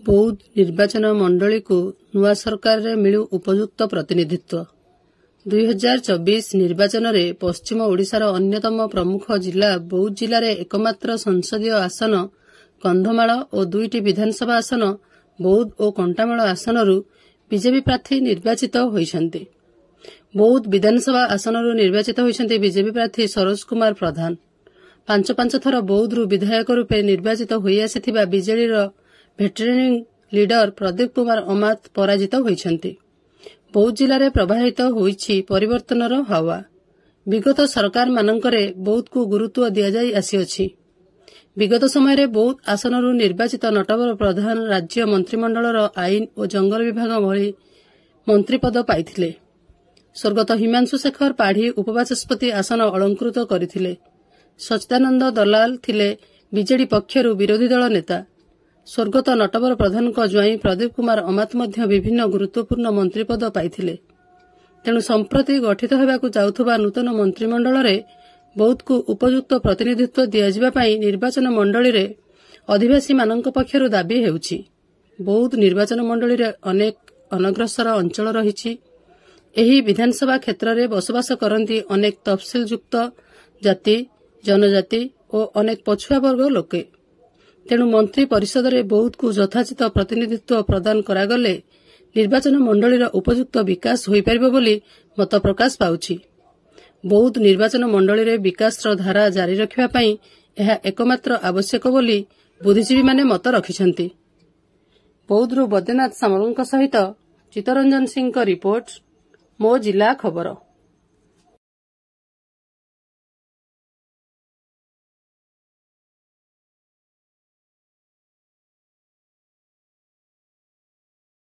बौद्ध निर्वाचन मंडली को नुआ सरकार रे मिलू उपयुक्त प्रतिनिधित्व 2024 निर्वाचन रे पश्चिम ओडिशार अन्यतम प्रमुख जिला बौद्ध जिले में एकमात्र संसदीय आसन कंधमाल और 2टी विधानसभा आसन बौद्ध और कंटामाल आसनरू बीजेपी प्रार्थी निर्वाचित होइछन्ति। बौद्ध विधानसभा आसनरू निर्वाचित होइछन्ति बीजेपी प्रार्थी सरोज कुमार प्रधान। 5 थर बौद्धरू विधायक रूपे निर्वाचित होई आसिथिबा बीजेडीर भेटरेनिंग लीडर प्रदीप कुमार अमात पराजित होइछन्ति। बौद्ध जिले प्रवाहित होइछि परिवर्तनर हावा। विगत सरकार मानंकरे बौद्ध को गुरुत्व दिया जाई आसिअछि। विगत समय बौद्ध आसनरू निर्वाचित नटवर प्रधान राज्य मंत्रिमंडलर आईन और जंगल विभाग भली मंत्री पद पाइथिले। स्वर्गत हिमांशु शेखर पाढ़ी उपबाचस्पति आसन अलंकृत करथिले। सच्चिदानंद दलाल थिले बीजेडी पक्षरु विरोधी दल नेता। स्वर्गत नटवर प्रधान ज्वाई प्रदीप कुमार अमात मध्य विभिन्न गुरुत्वपूर्ण मंत्रीपद पाइथिले। तेणु संप्रति गठित होगाकू जाउथुबा नूतन मंत्रिमंडल रे बौद्ध को उपयुक्त प्रतिनिधित्व दियाजिबा पई निर्वाचन मंडली रे अधिवासी मानक पक्षरु दाबी हेउछि। बौद्ध निर्वाचन मंडली रे अनेक अनग्रसर अंचल रहिछि। एही विधानसभा क्षेत्र रे बसवास करंती अनेक तफसिल युक्त जाति जनजाति और अनेक पछुआ वर्ग लोके। तेणु मंत्री परिषद रे बौद्ध को यथाचित प्रतिनिधित्व प्रदान करागले निर्वाचन मंडलीर उपयुक्त विकास होई परिबो बोली मत प्रकाश पाउछि। बौद्ध निर्वाचन मंडली रे विकासर धारा जारी रखिबा पई एहा एकमात्र आवश्यक बोली बुद्धिजीवी माने मत रखिछन्ति। बौद्धरू बैद्यनाथ सामलଙ୍କ सहित चित्तरंजन सिंह रिपोर्ट मो जिला खबर।